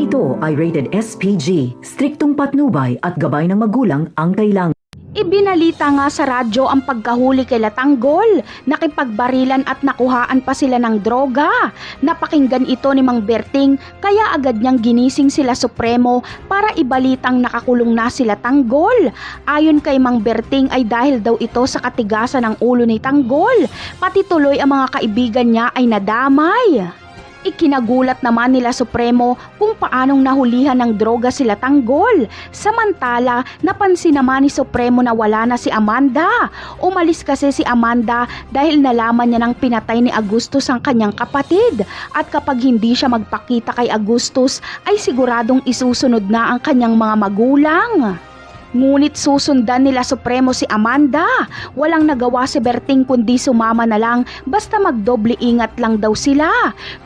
ito ay rated SPG, striktong patnubay at gabay ng magulang ang kailangan. Ibinalita nga sa radyo ang pagkahuli kay Tanggol. Nakipagbarilan at nakuhaan pa sila ng droga. Napakinggan ito ni Mang Berting kaya agad niyang ginising sila Supremo para ibalitang nakakulong na sila Tanggol. Ayon kay Mang Berting ay dahil daw ito sa katigasan ng ulo ni Tanggol. Pati tuloy ang mga kaibigan niya ay nadamay. Ikinagulat naman nila Supremo kung paanong nahulihan ng droga sila Tanggol. Samantala, napansin naman ni Supremo na wala na si Amanda. Umalis kasi si Amanda dahil nalaman niya ng pinatay ni Agustus ang kanyang kapatid. At kapag hindi siya magpakita kay Agustus, ay siguradong isusunod na ang kanyang mga magulang. Ngunit susundan nila Supremo si Amanda. Walang nagawa si Berting kundi sumama na lang basta magdoble ingat lang daw sila.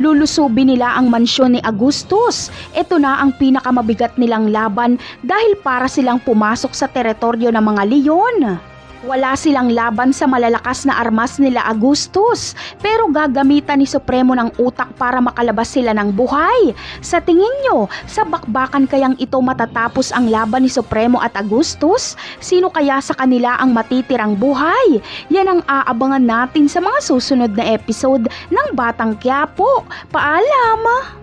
Lulusubin nila ang mansyon ni Agustus. Ito na ang pinakamabigat nilang laban dahil para silang pumasok sa teritoryo ng mga leon. Wala silang laban sa malalakas na armas nila Agustus, pero gagamitan ni Supremo ng utak para makalabas sila ng buhay. Sa tingin nyo, sa bakbakan kayang ito matatapos ang laban ni Supremo at Agustus? Sino kaya sa kanila ang matitirang buhay? Yan ang aabangan natin sa mga susunod na episode ng Batang Quiapo. Paalam!